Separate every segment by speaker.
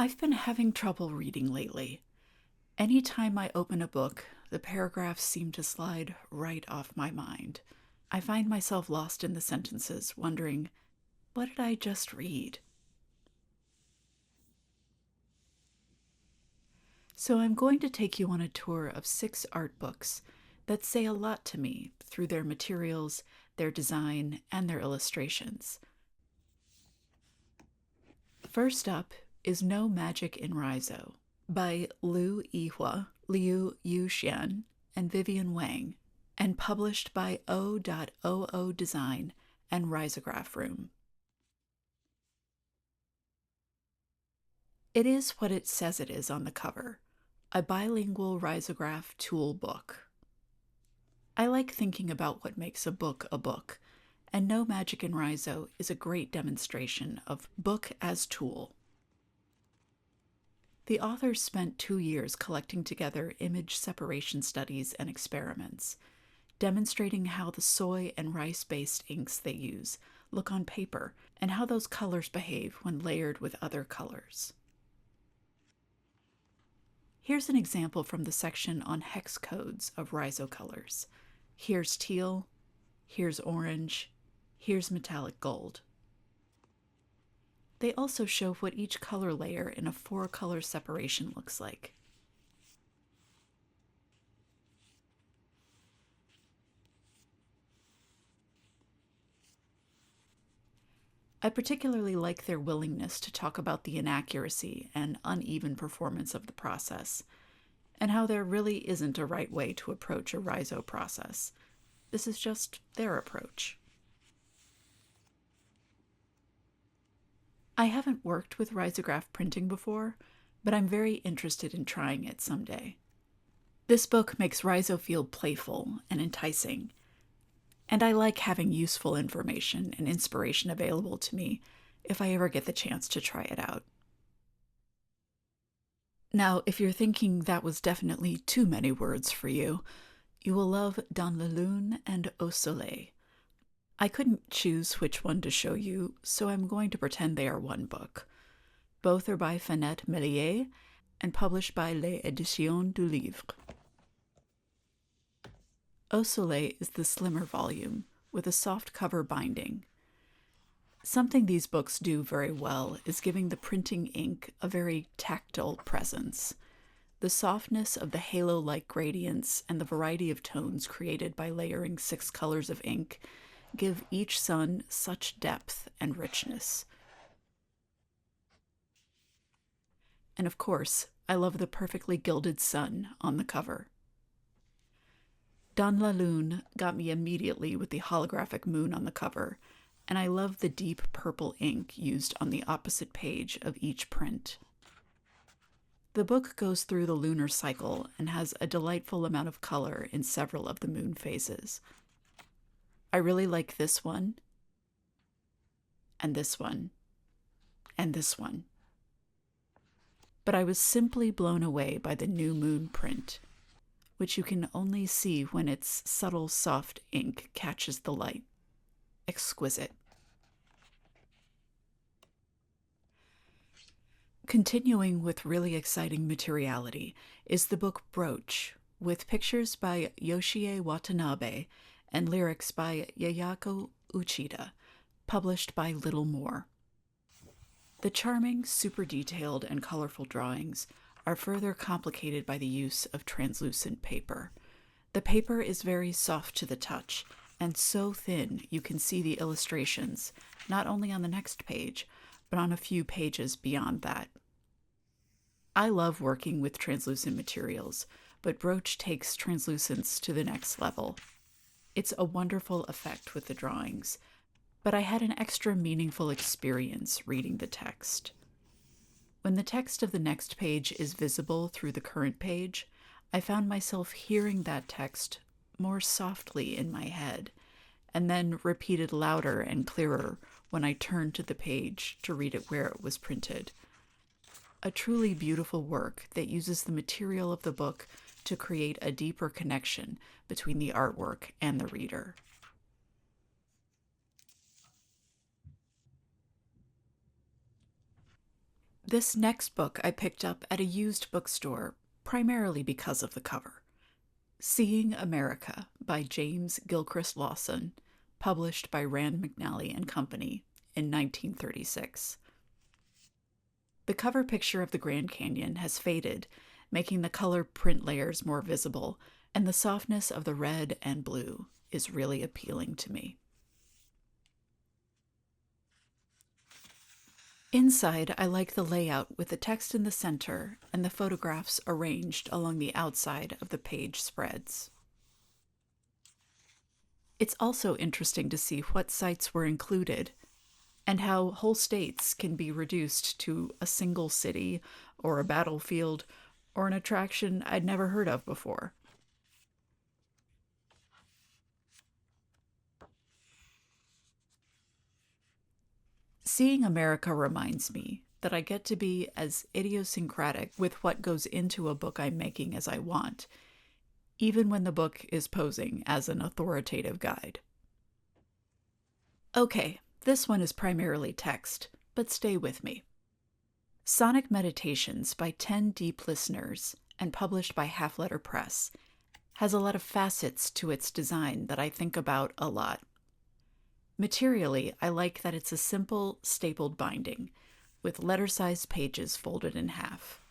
Speaker 1: I've been having trouble reading lately. Anytime I open a book, the paragraphs seem to slide right off my mind. I find myself lost in the sentences, wondering, what did I just read? So I'm going to take you on a tour of 6 art books that say a lot to me through their materials, their design, and their illustrations. First up is No Magic in Riso by Liu Yihua, Liu Yuxian, and Vivian Wang, and published by O.oo Design and Risograph Room. It is what it says it is on the cover, a bilingual risograph tool book. I like thinking about what makes a book, and No Magic in Riso is a great demonstration of book as tool. The authors spent 2 years collecting together image separation studies and experiments, demonstrating how the soy and rice-based inks they use look on paper and how those colors behave when layered with other colors. Here's an example from the section on hex codes of Riso colors. Here's teal, here's orange, here's metallic gold. They also show what each color layer in a 4-color separation looks like. I particularly like their willingness to talk about the inaccuracy and uneven performance of the process, and how there really isn't a right way to approach a Riso process. This is just their approach. I haven't worked with risograph printing before, but I'm very interested in trying it someday. This book makes Riso feel playful and enticing, and I like having useful information and inspiration available to me if I ever get the chance to try it out. Now, if you're thinking that was definitely too many words for you, you will love Dans la lune and Au soleil. I couldn't choose which one to show you, so I'm going to pretend they are one book. Both are by Fanette Méliès and published by Les Éditions du Livre. Au soleil is the slimmer volume, with a soft cover binding. Something these books do very well is giving the printing ink a very tactile presence. The softness of the halo-like gradients and the variety of tones created by layering 6 colors of ink give each sun such depth and richness. And of course, I love the perfectly gilded sun on the cover. Dans la lune got me immediately with the holographic moon on the cover, and I love the deep purple ink used on the opposite page of each print. The book goes through the lunar cycle and has a delightful amount of color in several of the moon phases. I really like this one, and this one, and this one. But I was simply blown away by the new moon print, which you can only see when its subtle, soft ink catches the light. Exquisite. Continuing with really exciting materiality is the book Brooch, with pictures by Yoshie Watanabe and lyrics by Yayako Uchida, published by Little More. The charming, super detailed, and colorful drawings are further complicated by the use of translucent paper. The paper is very soft to the touch, and so thin you can see the illustrations, not only on the next page, but on a few pages beyond that. I love working with translucent materials, but Brooch takes translucence to the next level. It's a wonderful effect with the drawings, but I had an extra meaningful experience reading the text. When the text of the next page is visible through the current page, I found myself hearing that text more softly in my head, and then repeated louder and clearer when I turned to the page to read it where it was printed. A truly beautiful work that uses the material of the book to create a deeper connection between the artwork and the reader. This next book I picked up at a used bookstore, primarily because of the cover. Seeing America by James Gilchrist Lawson, published by Rand McNally and Company in 1936. The cover picture of the Grand Canyon has faded, making the color print layers more visible, and the softness of the red and blue is really appealing to me. Inside, I like the layout with the text in the center and the photographs arranged along the outside of the page spreads. It's also interesting to see what sites were included and how whole states can be reduced to a single city or a battlefield or an attraction I'd never heard of before. Seeing America reminds me that I get to be as idiosyncratic with what goes into a book I'm making as I want, even when the book is posing as an authoritative guide. Okay, this one is primarily text, but stay with me. Sonic Meditations by 10 Deep Listeners and published by Half Letter Press has a lot of facets to its design that I think about a lot. Materially, I like that it's a simple, stapled binding, with letter-sized pages folded in half.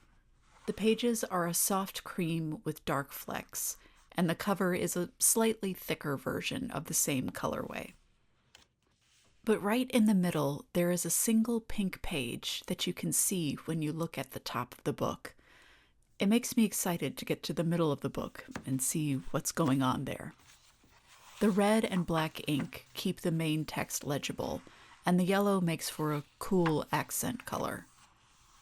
Speaker 1: The pages are a soft cream with dark flecks, and the cover is a slightly thicker version of the same colorway. But right in the middle, there is a single pink page that you can see when you look at the top of the book. It makes me excited to get to the middle of the book and see what's going on there. The red and black ink keep the main text legible, and the yellow makes for a cool accent color.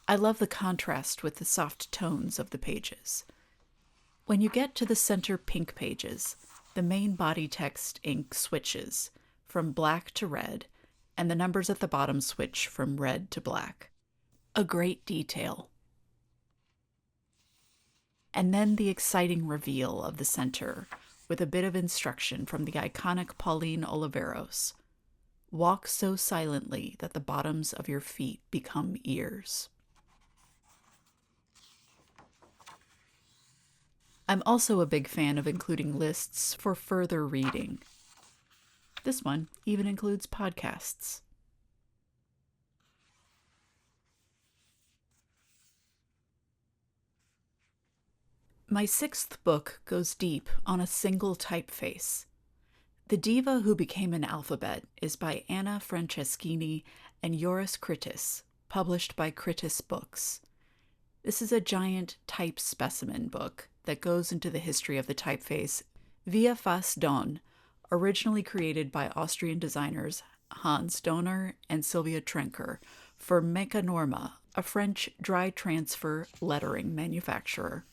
Speaker 1: I love the contrast with the soft tones of the pages. When you get to the center pink pages, the main body text ink switches from black to red, and the numbers at the bottom switch from red to black. A great detail. And then the exciting reveal of the center, with a bit of instruction from the iconic Pauline Oliveros. Walk so silently that the bottoms of your feet become ears. I'm also a big fan of including lists for further reading. This one even includes podcasts. My sixth book goes deep on a single typeface. The Diva Who Became an Alphabet is by Anna Franceschini and Joris Kritis, published by Kritis Books. This is a giant type specimen book that goes into the history of the typeface via Fas Don, originally created by Austrian designers Hans Donner and Sylvia Trenker for Mechanorma, a French dry transfer lettering manufacturer.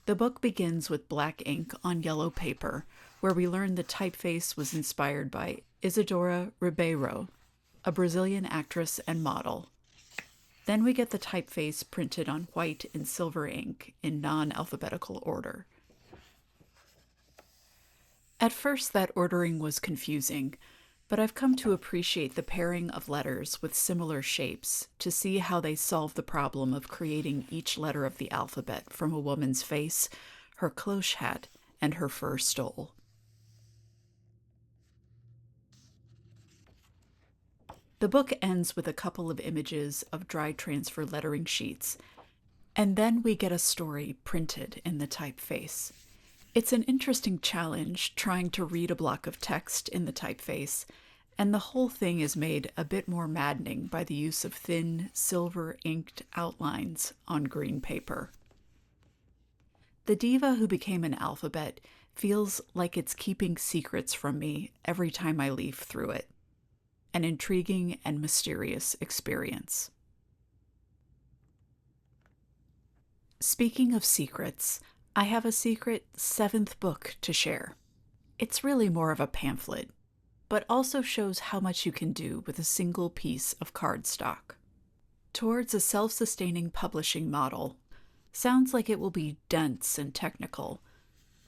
Speaker 1: The book begins with black ink on yellow paper, where we learn the typeface was inspired by Isadora Ribeiro, a Brazilian actress and model. Then we get the typeface printed on white and silver ink in non-alphabetical order. At first, that ordering was confusing, but I've come to appreciate the pairing of letters with similar shapes to see how they solve the problem of creating each letter of the alphabet from a woman's face, her cloche hat, and her fur stole. The book ends with a couple of images of dry transfer lettering sheets, and then we get a story printed in the typeface. It's an interesting challenge trying to read a block of text in the typeface, and the whole thing is made a bit more maddening by the use of thin, silver-inked outlines on green paper. The Diva Who Became an Alphabet feels like it's keeping secrets from me every time I leaf through it. An intriguing and mysterious experience. Speaking of secrets, I have a secret 7th book to share. It's really more of a pamphlet, but also shows how much you can do with a single piece of cardstock. Towards a self-sustaining publishing model sounds like it will be dense and technical,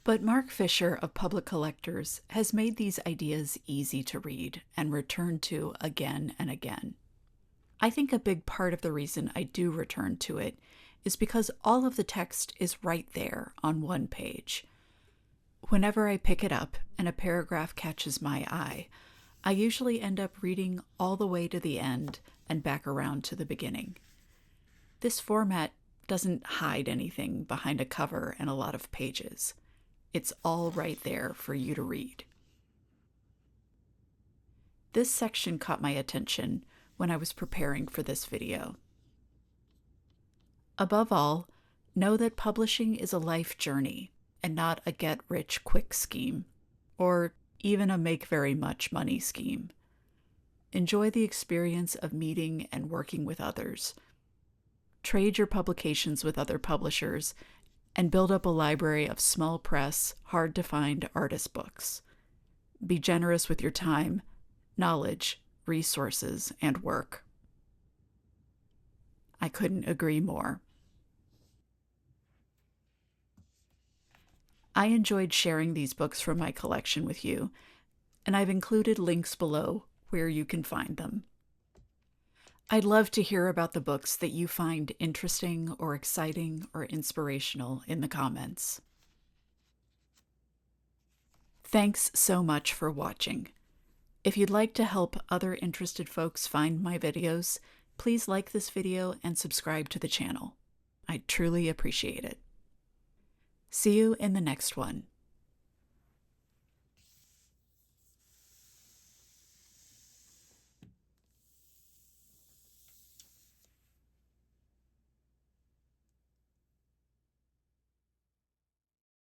Speaker 1: but Mark Fisher of Public Collectors has made these ideas easy to read and return to again and again. I think a big part of the reason I do return to it is because all of the text is right there on one page. Whenever I pick it up and a paragraph catches my eye, I usually end up reading all the way to the end and back around to the beginning. This format doesn't hide anything behind a cover and a lot of pages. It's all right there for you to read. This section caught my attention when I was preparing for this video. Above all, know that publishing is a life journey and not a get-rich-quick scheme, or even a make-very-much-money scheme. Enjoy the experience of meeting and working with others. Trade your publications with other publishers and build up a library of small press, hard-to-find artist books. Be generous with your time, knowledge, resources, and work. I couldn't agree more. I enjoyed sharing these books from my collection with you, and I've included links below where you can find them. I'd love to hear about the books that you find interesting or exciting or inspirational in the comments. Thanks so much for watching. If you'd like to help other interested folks find my videos, please like this video and subscribe to the channel. I'd truly appreciate it. See you in the next one.